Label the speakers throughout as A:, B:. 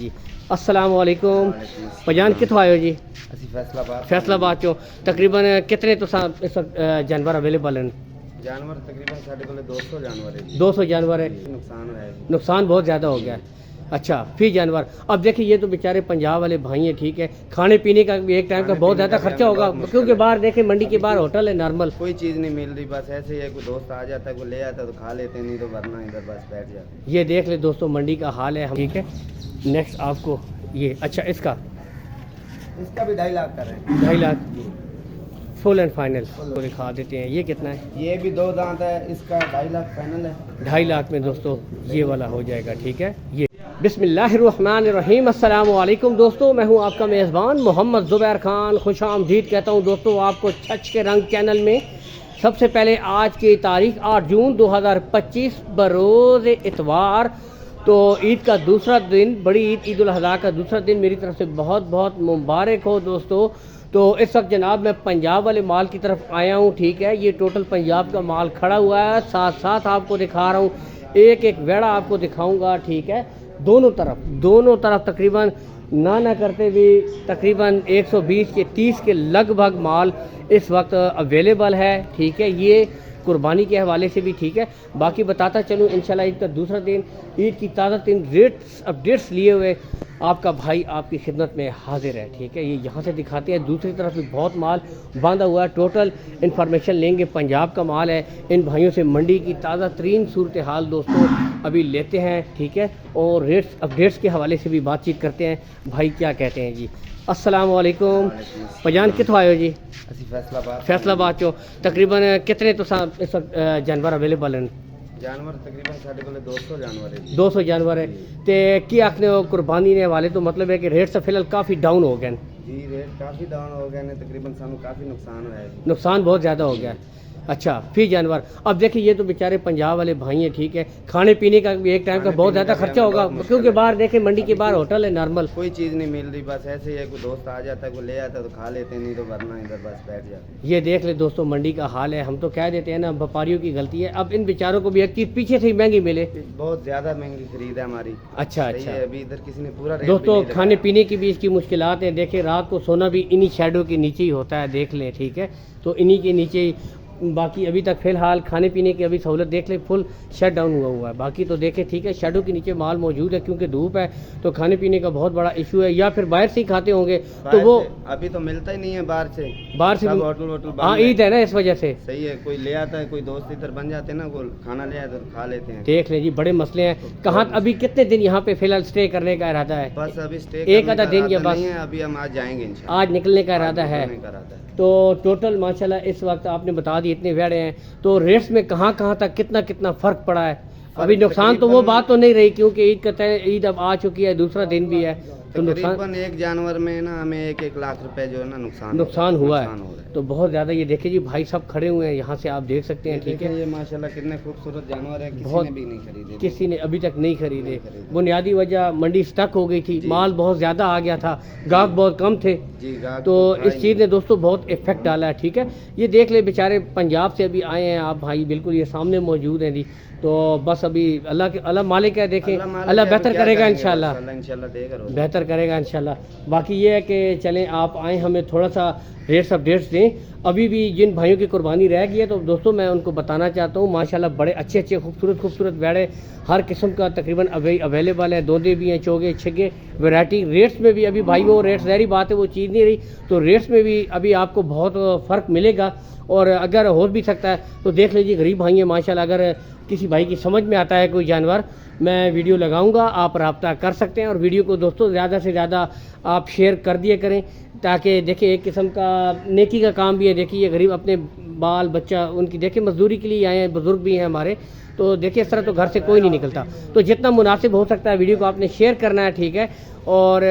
A: जी अस्सलाम वालेकुम पजान कितों आए हो जी?
B: ਅਸੀਂ ਫੈਸਲਾਬਾਦ
A: फैसलाबाद चो तकरीबन कितने तो इस वक्त जानवर अवेलेबल हैं?
B: ਜਾਨਵਰ ਤਕਰੀਬਨ ਸਾਡੇ ਕੋਲ 200 ਜਾਨਵਰ ਹੈ ਜੀ
A: 200 जानवर है।
B: ਨੁਕਸਾਨ ਹੋਇਆ ਹੈ ਜੀ
A: नुकसान बहुत ज़्यादा हो गया है। अच्छा फिर जानवर अब देखिए ये तो बेचारे पंजाब वाले भाई हैं, ठीक है, खाने पीने का भी एक टाइम का बहुत ज़्यादा खर्चा होगा क्योंकि बाहर देखें मंडी के बाहर होटल है नॉर्मल।
B: कोई चीज़ नहीं मिल रही, बस ऐसे ही है, कोई दोस्त आ जाता है, कोई ले आता है तो खा लेते हैं, नहीं तो वरना इधर बस बैठ जाते
A: ये देख ले दोस्तों मंडी का हाल है, ठीक है। नेक्स्ट आपको ये अच्छा इसका
B: हैं। इसका भी 2.5 लाख कर रहे हैं।
A: 2.5 लाख फुल एंड फाइनल तो दिखा देते हैं। ये कितना है?
B: ये भी 2 दांत है, इसका 2.5 लाख फाइनल है।
A: 2.5 लाख में दोस्तों ये वाला हो जाएगा, ठीक है। ये बिस्मिल्लाहिर्रहमानिर्रहीम अस्सलाम वालेकुम दोस्तों, मैं हूं आपका मेज़बान मोहम्मद ज़ुबैर खान। खुशामदीद कहता हूं दोस्तों आपको छच के रंग चैनल में। सबसे पहले आज की तारीख 8 जून 2025 बरोज़ इतवार, तो ईद का दूसरा दिन, बड़ी ईद ईद उल अज़हा का दूसरा दिन मेरी तरफ से बहुत बहुत मुबारक हो दोस्तों। तो इस वक्त जनाब मैं पंजाब वाले माल की तरफ आया हूँ, ठीक है। ये टोटल पंजाब का माल खड़ा हुआ है, साथ साथ आपको दिखा रहा हूँ, एक एक वेड़ा आपको दिखाऊंगा, ठीक है। दोनों तरफ तकरीबन ना करते भी तकरीबन 120 के 30 के लगभग माल इस वक्त अवेलेबल है, ठीक है। ये कुर्बानी के हवाले से भी, ठीक है। बाकी बताता चलूँ इंशाल्लाह ईद का दूसरा दिन, ईद की ताज़ा तीन रेट्स अपडेट्स लिए हुए आपका भाई आपकी खिदमत में हाजिर है, ठीक है। ये यहाँ से दिखाते हैं, दूसरी तरफ भी बहुत माल बांधा हुआ है। टोटल इन्फॉर्मेशन लेंगे, पंजाब का माल है। इन भाइयों से मंडी की ताज़ा तरीन सूरत हाल दोस्तों अभी लेते हैं, ठीक है, और रेट्स अपडेट्स के हवाले से भी बातचीत करते हैं। भाई क्या कहते हैं जी? अस्सलाम वालेकुम पजान कितों आए हो जी?
B: ਅਸੀਂ फैसलाबाद
A: फैसलाबाद चो तकरीबन कितने तो इस वक्त जानवर अवेलेबल हैं?
B: ਜਾਨਵਰ ਤਕਰੀਬਨ ਸਾਡੇ ਕੋਲ 200 ਜਾਨਵਰ ਹੈ ਜੀ
A: 200 जानवर है। तो की आखने कुर्बानी ने वाले तो मतलब है कि रेट से फिलहाल काफ़ी डाउन हो गए हैं।
B: जी रेट काफ़ी डाउन हो गए हैं, तकरीबन सानू काफ़ी नुकसान हुआ है जी।
A: नुकसान बहुत ज़्यादा हो गया है। अच्छा फिर जानवर अब देखिए ये तो बेचारे पंजाब वाले भाई हैं, ठीक है, खाने पीने का भी एक टाइम का बहुत ज़्यादा खर्चा होगा क्योंकि बाहर देखें मंडी के बाहर होटल है नॉर्मल।
B: कोई चीज़ नहीं मिल रही, बस ऐसे ही है, कोई दोस्त आ जाता है, कोई ले आता है तो खा लेते हैं, नहीं तो वरना इधर बस बैठ जाते हैं।
A: ये देख ले दोस्तों मंडी का हाल है। हम तो कह देते हैं ना व्यापारियों की गलती है। अब इन बेचारों को भी एक चीज़ पीछे से ही महंगी मिले,
B: बहुत ज़्यादा महंगी खरीद है हमारी।
A: अच्छा
B: सही
A: अच्छा
B: है, अभी इधर किसी ने पूरा रेट
A: दोस्तों
B: भी नहीं
A: खाने पीने की भी इसकी मुश्किलात हैं। देखिए रात को सोना भी इन्हीं शेडो के नीचे ही होता है, देख लें, ठीक है। तो इन्हीं के नीचे ही बाकी अभी तक फ़िलहाल खाने पीने की अभी सहूलत देख ले फुल शट डाउन हुआ है। बाकी तो देखें, ठीक है, शेडो के नीचे माल मौजूद है क्योंकि धूप है तो खाने पीने का बहुत बड़ा इशू है, या फिर बाहर से ही खाते होंगे तो वो
B: अभी तो मिलता ही नहीं है बाहर से
A: सब
B: होटल वोटल
A: हाँ ईद है ना इस वजह से।
B: सही है, कोई ले आता है, कोई दोस्त इधर बन जाते हैं ना, कोई खाना ले आता है तो खा लेते हैं।
A: देख लें जी बड़े मसले हैं। कहाँ अभी कितने दिन यहाँ पे फिलहाल स्टे करने का इरादा है?
B: बस अभी स्टे
A: एक आधा दिन या बस?
B: नहीं है, अभी हम आज जाएंगे इंशाल्लाह।
A: आज निकलने का इरादा है।
B: है
A: तो टोटल माशाल्लाह इस वक्त आपने बता दी इतने वेड़े हैं, तो रेट्स में कहाँ तक कितना फ़र्क पड़ा है? अभी नुकसान तो वो बात तो नहीं रही क्योंकि ईद का ईद अब आ चुकी है, दूसरा दिन भी है, तो नुकसान
B: एक जानवर में ना हमें 1 लाख रुपए जो है ना
A: नुकसान हुआ है। तो बहुत ज़्यादा ये देखिए जी भाई सब खड़े हुए हैं यहाँ से आप देख सकते हैं, ठीक है।
B: ये माशाल्लाह कितने खूबसूरत जानवर है,
A: बहुत
B: किसी ने भी नहीं खरीदे,
A: किसी ने अभी तक नहीं खरीदे। बुनियादी वजह मंडी स्टक हो गई थी, माल बहुत ज़्यादा आ गया था, गाहक बहुत कम थे, तो इस चीज़ ने दोस्तों बहुत इफेक्ट डाला है, ठीक है। ये देख ले बेचारे पंजाब से अभी आए हैं आप भाई, बिल्कुल ये सामने मौजूद हैं जी। तो बस अभी अल्लाह मालिक है, देखें अल्लाह बेहतर करेगा इंशाल्लाह, बेहतर करेगा इंशाल्लाह। बाकी ये है कि चलें आप आए हमें थोड़ा सा रेट्स अपडेट्स दें। अभी भी जिन भाइयों की कुर्बानी रह गई है तो दोस्तों मैं उनको बताना चाहता हूँ माशाल्लाह बड़े अच्छे खूबसूरत वेड़े हर किस्म का तकरीबन अवेलेबल है। दोदे भी हैं, चोगे छिगे वैरायटी। रेट्स में भी अभी भाई वो रेट्स ज़ाहिर बात है वो चीज़ नहीं रही, तो रेट्स में भी अभी आपको बहुत फ़र्क मिलेगा। और अगर हो भी सकता है तो देख लीजिए गरीब भाई हैं माशाल्लाह, अगर किसी भाई की समझ में आता है कोई जानवर, मैं वीडियो लगाऊंगा, आप रब्ता कर सकते हैं। और वीडियो को दोस्तों ज़्यादा से ज़्यादा आप शेयर कर दिया करें ताकि देखिए एक किस्म का नेकी का काम भी है। देखिए ये गरीब अपने बाल बच्चा उनकी देखिए मजदूरी के लिए आए हैं, बुज़ुर्ग भी हैं हमारे, तो देखिए इस तरह तो घर से कोई नहीं निकलता। तो जितना मुनासिब हो सकता है वीडियो को आपने शेयर करना है, ठीक है। और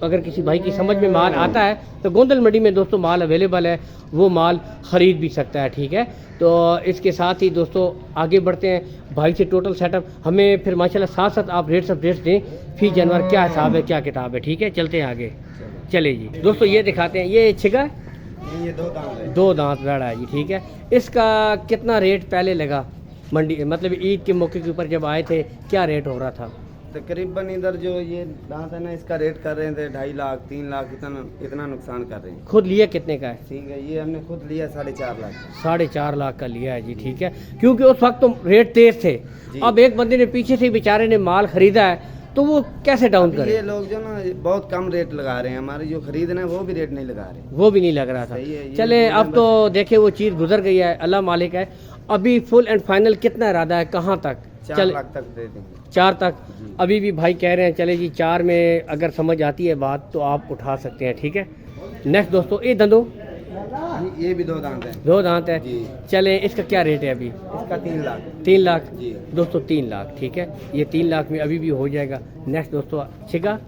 A: अगर किसी भाई की समझ में माल आता है तो गोंदल मंडी में दोस्तों माल अवेलेबल है, वो माल ख़रीद भी सकता है, ठीक है। तो इसके साथ ही दोस्तों आगे बढ़ते हैं भाई से टोटल सेटअप हमें फिर माशाल्लाह साथ साथ आप रेट्स अपडेट्स दें, फिर जानवर क्या हिसाब है क्या किताब है, ठीक है। चलते हैं आगे, चले जी दोस्तों ये दिखाते हैं। ये छिगा
B: ये 2 दांत है,
A: 2 दांत वेड़ा है जी, ठीक है। इसका कितना रेट पहले लगा मंडी, मतलब ईद के मौके के ऊपर जब आए थे क्या रेट हो रहा था?
B: तकरीबन इधर जो ये दांत है ना, इसका रेट कर रहे थे 2.5 लाख 3 लाख, इतना नुकसान कर रहे हैं।
A: खुद लिया कितने का है?
B: ठीक है, ये हमने खुद लिया 4.5 लाख।
A: 4.5 लाख का लिया है जी, ठीक है, क्योंकि उस वक्त तो रेट तेज थे। अब एक बंदे ने पीछे से बेचारे ने माल खरीदा है, तो वो कैसे डाउन करे?
B: ये लोग जो ना बहुत कम रेट लगा रहे हैं, हमारे जो खरीद रहे हैं वो भी रेट नहीं लगा रहे,
A: वो भी नहीं लग रहा था।
B: सही है,
A: चले अब तो देखे वो चीज़ गुजर गई है, अल्लाह मालिक है। अभी फुल एंड फाइनल कितना इरादा है, कहाँ तक?
B: 4 लाख तक दे देंगे।
A: 4 तक अभी भी भाई कह रहे हैं, चले जी 4 में अगर समझ आती है बात तो आप उठा सकते हैं, ठीक है। नेक्स्ट दोस्तों, ये दंदो,
B: ये भी 2 दांत है।
A: 2 दांत है
B: जी।
A: चले, इसका क्या रेट है अभी?
B: इसका 3 लाख।
A: 3 लाख
B: जी
A: दोस्तों, 3 लाख, ठीक है, ये 3 लाख में अभी भी हो जाएगा। नेक्स्ट दोस्तों, छिगा,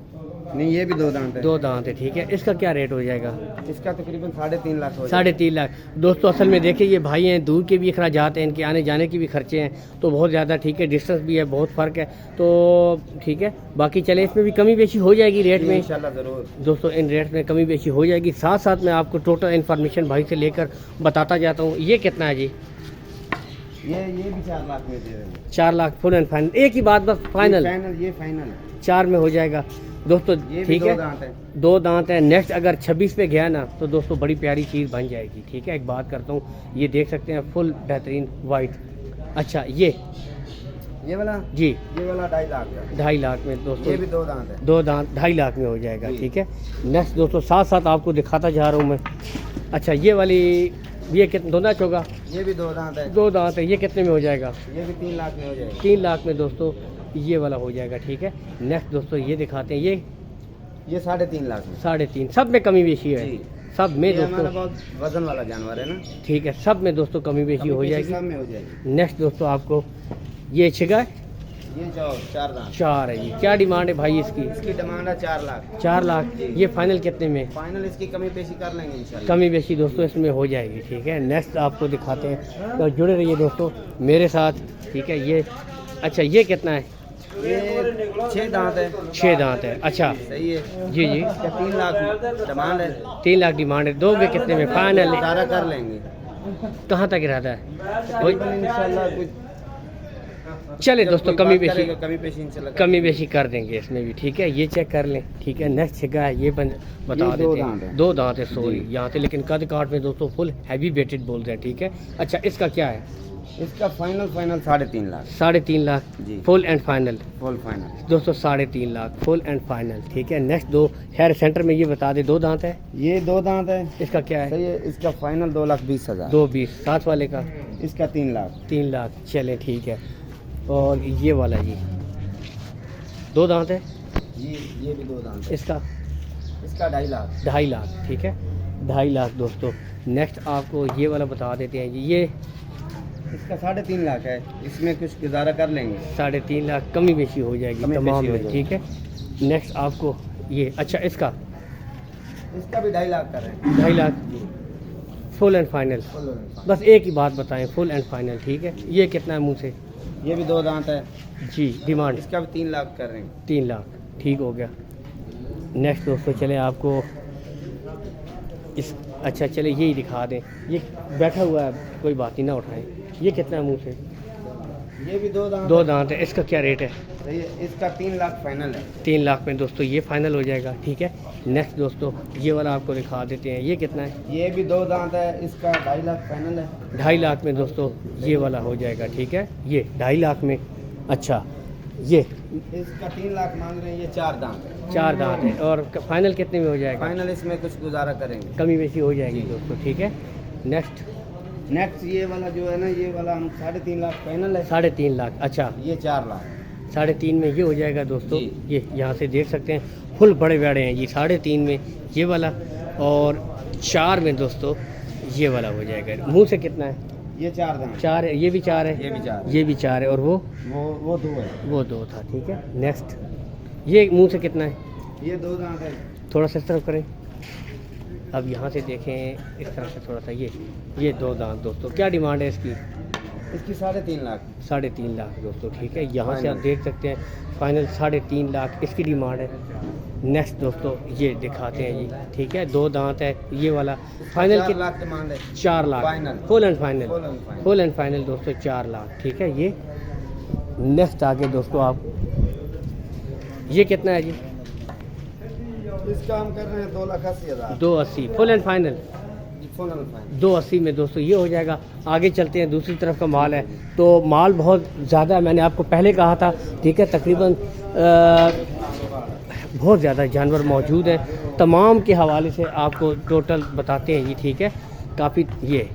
B: नहीं ये भी 2 दांत है।
A: 2 दांत है, ठीक है, इसका क्या रेट हो जाएगा?
B: इसका तकरीबन 3.5 लाख हो
A: 3.5 लाख दोस्तों। असल में देखिए ये भाई हैं, दूर के भी अखराजात हैं, इनके आने जाने के भी खर्चे हैं, तो बहुत ज़्यादा, ठीक है, डिस्टेंस भी है, बहुत फ़र्क है, तो ठीक है। बाकी चले इसमें भी कमी बेशी हो जाएगी रेट में
B: इंशाल्लाह ज़रूर
A: दोस्तों, इन रेट में कमी बेशी हो जाएगी। साथ साथ मैं आपको टोटल इन्फॉर्मेशन भाई से लेकर बताता जाता हूँ। ये कितना है जी?
B: ये भी 4 लाख में दे रहे हैं।
A: 4 लाख फुल एंड फाइनल, एक ही बात बस, फाइनल
B: ये फाइनल
A: 4 में हो जाएगा दोस्तों,
B: ये भी
A: ठीक
B: 2
A: है।
B: दांत है।
A: 2 दांत है। नेक्स्ट अगर 26 पे गया ना तो दोस्तों बड़ी प्यारी चीज़ बन जाएगी, ठीक है। एक बात करता हूँ, ये देख सकते हैं फुल बेहतरीन वाइट। अच्छा ये
B: वाला
A: जी,
B: ये वाला 2.5 लाख का।
A: 2.5 लाख में दोस्तों,
B: ये भी 2 दांत है।
A: 2 दांत 2.5 लाख में हो जाएगा,
B: जी।
A: ठीक है। नेक्स्ट दोस्तों, साथ साथ आपको दिखाता जा रहा हूँ मैं। अच्छा ये वाली, ये कितना, 2 दांत होगा?
B: ये भी 2 दांत है।
A: 2 दांत है, ये कितने में हो जाएगा?
B: ये भी 3 लाख में हो जाएगा।
A: 3 लाख में दोस्तों ये वाला हो जाएगा, ठीक है। नेक्स्ट दोस्तों, ये दिखाते हैं,
B: ये 3.5 लाख में।
A: 3.5, सब में कमी बेशी है,
B: जी।
A: सब में
B: ये हमारा
A: दोस्तों,
B: बहुत वजन वाला जानवर है ना,
A: ठीक है, सब में दोस्तों कमी बेशी हो
B: कमी पेशी
A: जाएगी।
B: सब में हो जाएगी।
A: नेक्स्ट दोस्तों आपको ये छिगा,
B: ये 4 दांत।
A: 4 है। ये क्या डिमांड है भाई इसकी?
B: इसकी डिमांड है 4 लाख।
A: 4 लाख।
B: जी।
A: ये फाइनल कितने में?
B: फाइनल इसकी कमी पेशी कर लेंगे इंशाल्लाह।
A: कमी बेशी दोस्तों इसमें हो जाएगी, ठीक है। नेक्स्ट आपको दिखाते हैं, तो जुड़े रहिए दोस्तों मेरे साथ, ठीक है। ये अच्छा, ये कितना है?
B: ये 6 दांत है।
A: 6 दांत है, अच्छा
B: सही है।
A: जी जी।
B: इसका 3 लाख डिमांड है।
A: 3 लाख डिमांड है, दोगे कितने में फाइनल?
B: सारा कर लेंगे।
A: कहाँ तक इरादा है?
B: तकरीबन इंशाल्लाह कुछ
A: चले दोस्तों, कमी बेशी,
B: कमी पेशी इंशाल्लाह
A: कमी बेशी कर देंगे इसमें भी, ठीक है। ये चेक कर लें, ठीक है। नेक्स्ट छिगा है, ये बता
B: ये 2
A: देते
B: दांत
A: हैं।
B: है।
A: 2 दांत है, सॉरी
B: जी।
A: यहाँ से, लेकिन कद काट में दोस्तों फुल हैवी वेटेड बोलते हैं, ठीक है। अच्छा इसका क्या है?
B: इसका फाइनल 3.5 लाख।
A: 3.5 लाख
B: जी।
A: Full and final
B: full final
A: दोस्तों, 3.5 लाख फुल एंड फाइनल, ठीक है। नेक्स्ट 2 खैर सेंटर में ये बता दे, 2 दांत है,
B: ये 2 दांत है।
A: इसका क्या है?
B: सही है। इसका फाइनल 2,20,000।
A: 2.20। साथ वाले का
B: इसका 3 लाख।
A: 3 लाख, चले ठीक है। और ये वाला जी 2 दांत है,
B: ये भी 2 दांत है।
A: इसका
B: इसका 2.5 लाख।
A: 2.5 लाख, ठीक है, 2.5 लाख दोस्तों। नेक्स्ट आपको ये वाला बता देते हैं जी, ये
B: इसका 3.5 लाख है। इसमें कुछ गुजारा कर लेंगे।
A: 3.5 लाख, कमी बेशी हो जाएगी
B: कमी
A: तमाम
B: बेशी हो
A: में,
B: जाएगी।
A: ठीक है। नेक्स्ट आपको ये, अच्छा इसका
B: इसका भी 2.5 लाख कर रहे हैं।
A: 2.5 लाख फुल एंड फाइनल। बस एक ही बात बताएं, फुल एंड फाइनल, ठीक है। ये कितना है मुँह से?
B: ये भी 2 दांत है।
A: जी, डिमांड
B: इसका भी 3 लाख कर रहे हैं।
A: 3 लाख, ठीक हो गया। नेक्स्ट दोस्तों चले आपको इस, अच्छा चले यही दिखा दें, ये बैठा हुआ है, कोई बात ही ना उठाएं। ये कितना है मुँह से?
B: ये भी 2 दांत।
A: 2 दांत है। इसका क्या रेट है?
B: सही है। इसका 3 लाख फाइनल है।
A: 3 लाख में दोस्तों ये फाइनल हो जाएगा, ठीक है। नेक्स्ट दोस्तों ये वाला आपको दिखा देते हैं, ये कितना है?
B: ये भी 2 दांत है। इसका 2.5 लाख फाइनल है।
A: 2.5 लाख में दोस्तों ये वाला हो जाएगा, ठीक है। ये 2.5 लाख में। अच्छा ये
B: इसका 3 लाख मांग रहे हैं। ये 4 दांत है।
A: 4 दांत है। और फाइनल कितने में हो जाएगा?
B: फाइनल इसमें कुछ गुजारा करेंगे।
A: कमी बेशी हो जाएगी
B: जी।
A: दोस्तों, ठीक है। नेक्स्ट
B: ये वाला जो है ना, ये वाला हम 3.5 लाख फाइनल है।
A: 3.5 लाख, अच्छा
B: ये 4 लाख।
A: 3.5 में ये हो जाएगा दोस्तों।
B: जी।
A: ये यहाँ से देख सकते हैं फुल बड़े बड़े हैं ये, 3.5 में ये वाला, और 4 में दोस्तों ये वाला हो जाएगा। मुँह से कितना है?
B: ये 4 दांत।
A: 4 है, ये भी 4 है,
B: ये भी 4
A: ये भी 4 है, और वो
B: 2 है।
A: वो 2 था, ठीक है। नेक्स्ट ये मुंह से कितना है?
B: ये 2 दांत है।
A: थोड़ा सा इस तरफ करें, अब यहाँ से देखें इस तरफ से थोड़ा सा, ये 2 दांत दोस्तों। क्या डिमांड है इसकी?
B: इसकी 3.5 लाख।
A: 3.5 लाख दोस्तों, ठीक है। यहाँ से आप
B: फाइनल।
A: देख सकते हैं फाइनल 3.5 लाख इसकी डिमांड है। नेक्स्ट दोस्तों ये दिखाते हैं जी, ठीक है। 2 दांत है ये वाला, फाइनल
B: 4
A: की
B: लाख डिमांड है।
A: 4 lakh
B: final.
A: Full and final,
B: Full and final।
A: Full and final दोस्तों 4 लाख, ठीक है। ये नेक्स्ट आगे दोस्तों आप ये कितना है जी?
B: इसका हम कर रहे हैं 2,80,000।
A: 280 full and final.
B: Full and final
A: 280 में दोस्तों ये हो जाएगा। आगे चलते हैं, दूसरी तरफ का माल है। तो माल बहुत ज़्यादा है, मैंने आपको पहले कहा था, ठीक है। तकरीबन बहुत ज़्यादा जानवर मौजूद हैं। तमाम के हवाले से आपको टोटल बताते हैं जी, ठीक है। काफ़ी ये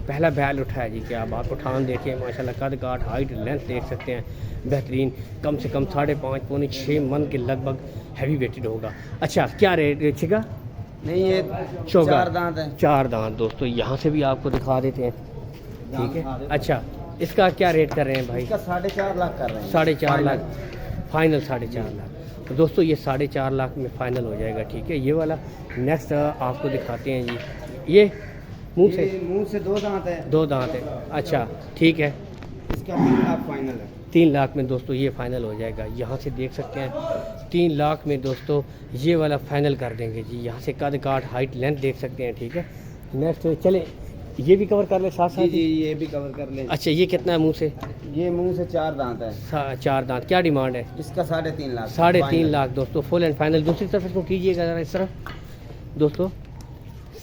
A: पहला बैल उठाया जी, क्या आप उठान देखें माशाल्लाह, कद काठ हाइट लेंथ देख सकते हैं, बेहतरीन। कम से कम 5.5 पौने 6 मन के लगभग हैवी वेटेड होगा। अच्छा, क्या रेट छिगा?
B: नहीं, ये
A: चौगा
B: 4 दांत है।
A: 4 दांत दोस्तों, यहाँ से भी आपको दिखा देते हैं, ठीक है। अच्छा, इसका क्या रेट कर रहे हैं भाई?
B: इसका 4.5 लाख कर रहे हैं।
A: 4.5 लाख फाइनल, 4.5 लाख। तो दोस्तों ये 4.5 लाख में फ़ाइनल हो जाएगा, ठीक है। ये वाला नेक्स्ट आपको दिखाते हैं जी। ये मुंह से
B: 2 दांत है।
A: 2 दांत है। अच्छा, ठीक है।
B: इसका 3 लाख फाइनल है।
A: 3 लाख में दोस्तों ये फ़ाइनल हो जाएगा। यहाँ से देख सकते हैं 3 लाख में दोस्तों ये वाला फ़ाइनल कर देंगे जी। यहाँ से कद काठ हाइट लेंथ देख सकते हैं, ठीक है। नेक्स्ट चले, ये भी कवर कर ले साथ साथ।
B: जी, ये भी कवर कर लें।
A: अच्छा, ये कितना है मुंह से?
B: ये मुंह से 4 दांत है।
A: 4 दांत। क्या डिमांड है
B: इसका 3.5 लाख।
A: 3.5 लाख दोस्तों, फुल एंड फाइनल। दूसरी तरफ इसको कीजिएगा ज़रा इस तरफ दोस्तों,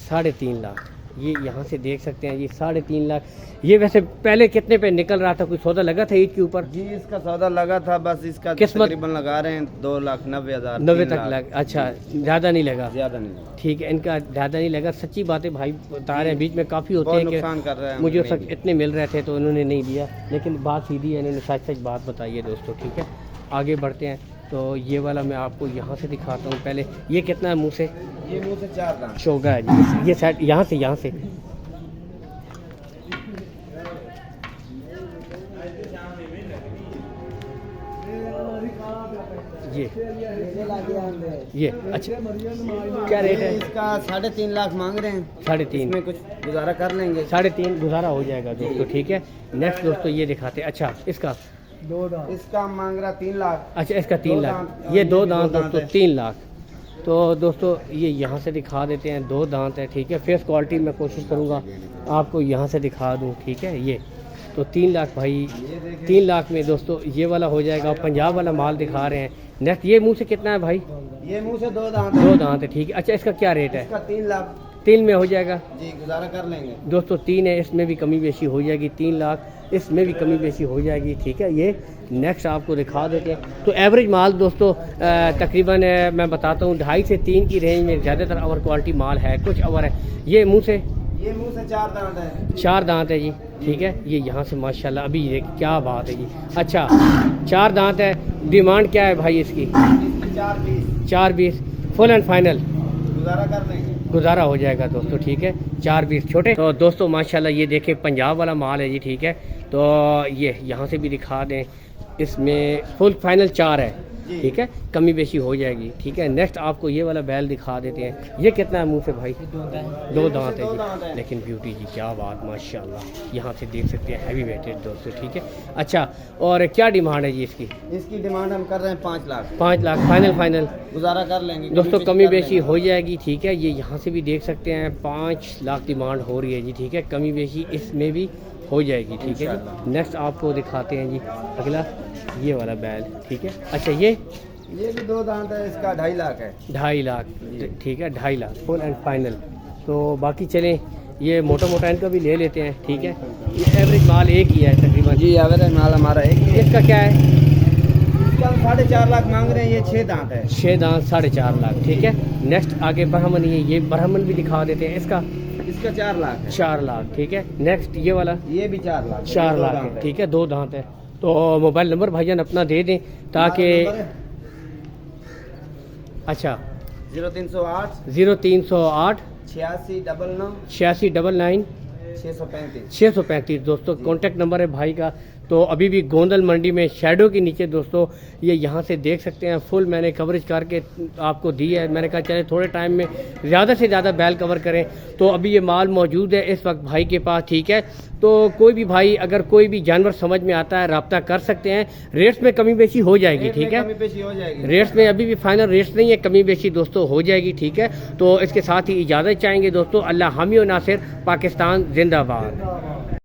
A: 3.5 लाख। ये यहाँ से देख सकते हैं जी, 3.5 लाख। ये वैसे पहले कितने पे निकल रहा था? कोई सौदा लगा था ईद के ऊपर?
B: जी, इसका सौदा लगा था, बस इसका
A: किस्मत
B: तकरीबन लगा रहे हैं 2,90,000
A: 90 तक लग। अच्छा, ज़्यादा नहीं लगा?
B: ज़्यादा नहीं।
A: ठीक है, इनका ज़्यादा नहीं लगा। सच्ची बातें भाई बता रहे हैं, बीच में काफ़ी होते
B: बहुत
A: हैं
B: नुकसान कर रहे
A: कि
B: हैं।
A: मुझे उस वक्त इतने मिल रहे थे तो उन्होंने नहीं दिया, लेकिन बात सीधी है, इन्होंने सच सच बात बताई है दोस्तों, ठीक है। आगे बढ़ते हैं, तो ये वाला मैं आपको यहाँ से दिखाता हूँ पहले। ये कितना है मुँह से?
B: ये मुंह से 4 दांत।
A: चौगा है जी। ये साइड यहाँ से ये अच्छा, क्या रेट है
B: इसका? 3.5 लाख मांग रहे हैं।
A: 3.5
B: में कुछ गुजारा कर लेंगे।
A: 3.5 गुजारा हो जाएगा दोस्तों, ठीक है। नेक्स्ट दोस्तों ये दिखाते हैं। अच्छा, इसका
B: इसका मांग रहा 3 लाख।
A: अच्छा, इसका 3 लाख। ये 2 दांत दोस्तों, 3 लाख। तो दोस्तों ये यहाँ से दिखा देते हैं, 2 दांत है, ठीक है। फेस क्वालिटी मैं कोशिश करूँगा आपको यहाँ से दिखा दूँ, ठीक है। ये तो 3 लाख भाई, 3 लाख में दोस्तों ये वाला हो जाएगा। पंजाब वाला माल दिखा रहे हैं। नेक्स्ट ये मुंह से कितना है भाई?
B: ये मुंह से 2 दांत।
A: 2 दांत है, ठीक है। अच्छा, इसका क्या रेट है?
B: इसका 3 लाख।
A: 3 में हो जाएगा
B: जी, गुजारा कर लेंगे
A: दोस्तों। 3 है, इसमें भी कमी बेशी हो जाएगी। 3 लाख, इसमें भी कमी बेशी हो जाएगी, ठीक है। ये नेक्स्ट आपको दिखा देते हैं। तो एवरेज माल दोस्तों तकरीबन मैं बताता हूँ 2.5 से 3 की रेंज में ज़्यादातर अवर क्वालिटी माल है, कुछ अवर है। ये मुंह से
B: 4 दांत है।
A: 4 दांत है जी, ठीक है। ये यहाँ से माशाल्लाह, अभी ये क्या बात है जी। अच्छा, 4 दांत है। डिमांड क्या है भाई इसकी? 4.20 फुल एंड फाइनल
B: गुजारा कर लेंगे।
A: गुजारा हो जाएगा दोस्तों, ठीक है। 4.20 छोटे। तो दोस्तों माशाल्लाह ये देखें पंजाब वाला माल है जी, ठीक है। तो ये यहाँ से भी दिखा दें, इसमें फुल फाइनल 4 है, ठीक है। कमी बेशी हो जाएगी, ठीक है। नेक्स्ट आपको ये वाला बैल दिखा देते हैं। ये कितना है मुंह से भाई? 2 दांत है जी, लेकिन ब्यूटी जी, क्या बात माशाल्लाह। यहाँ से देख सकते हैं हैवी वेटेड दोस्तों, ठीक है। अच्छा, और क्या डिमांड है जी इसकी?
B: इसकी डिमांड हम कर रहे हैं 5 लाख।
A: 5 लाख फाइनल
B: गुजारा कर लेंगे
A: दोस्तों, कमी बेशी हो जाएगी, ठीक है। ये यहाँ से भी देख सकते हैं 5 लाख डिमांड हो रही है जी, ठीक है। कमी बेशी इसमें भी हो जाएगी, ठीक है जी। नेक्स्ट आपको दिखाते हैं जी अगला, ये वाला बैल, ठीक है। अच्छा, ये
B: भी 2 दांत है, इसका 2.5 लाख है।
A: 2.5 लाख, ठीक है। 2.5 लाख फुल एंड फाइनल। तो बाकी चलें, ये मोटा इनका भी ले लेते हैं, ठीक है। ये एवरेज माल एक ही है तकरीबन
B: जी, एवरेज माल हमारा एक ही है।
A: इसका क्या है?
B: इसका 4.5 लाख मांग रहे हैं। ये 6 दांत है।
A: 6 दांत 4.5 लाख, ठीक है। नेक्स्ट आगे ब्राह्मण, ये ब्राह्मण भी दिखा देते हैं। इसका
B: 4 लाख है।
A: 4 लाख, ठीक है। नेक्स्ट ये वाला,
B: ये भी 4 लाख।
A: 4 लाख है, ठीक है। 2 दांत है। तो मोबाइल नंबर भाईजान अपना दे दें ताकि। अच्छा,
B: 0308
A: 0308
B: 8699
A: 8699 635 दोस्तों कॉन्टैक्ट नंबर है भाई का। तो अभी भी गोंदल मंडी में शैडो के नीचे दोस्तों, ये यहाँ से देख सकते हैं। फुल मैंने कवरेज करके आपको दी है। मैंने कहा चले थोड़े टाइम में ज़्यादा से ज़्यादा बैल कवर करें। तो अभी ये माल मौजूद है इस वक्त भाई के पास, ठीक है। तो कोई भी भाई अगर कोई भी जानवर समझ में आता है रब्ता कर सकते हैं। रेट्स में कमी बेशी हो जाएगी, ठीक है। रेट्स में अभी भी फाइनल रेट्स नहीं है, कमी बेशी दोस्तों हो जाएगी, ठीक है। तो इसके साथ ही इजाज़त चाहेंगे दोस्तों। अल्लाह हामी और नासिर, पाकिस्तान जिंदाबाद।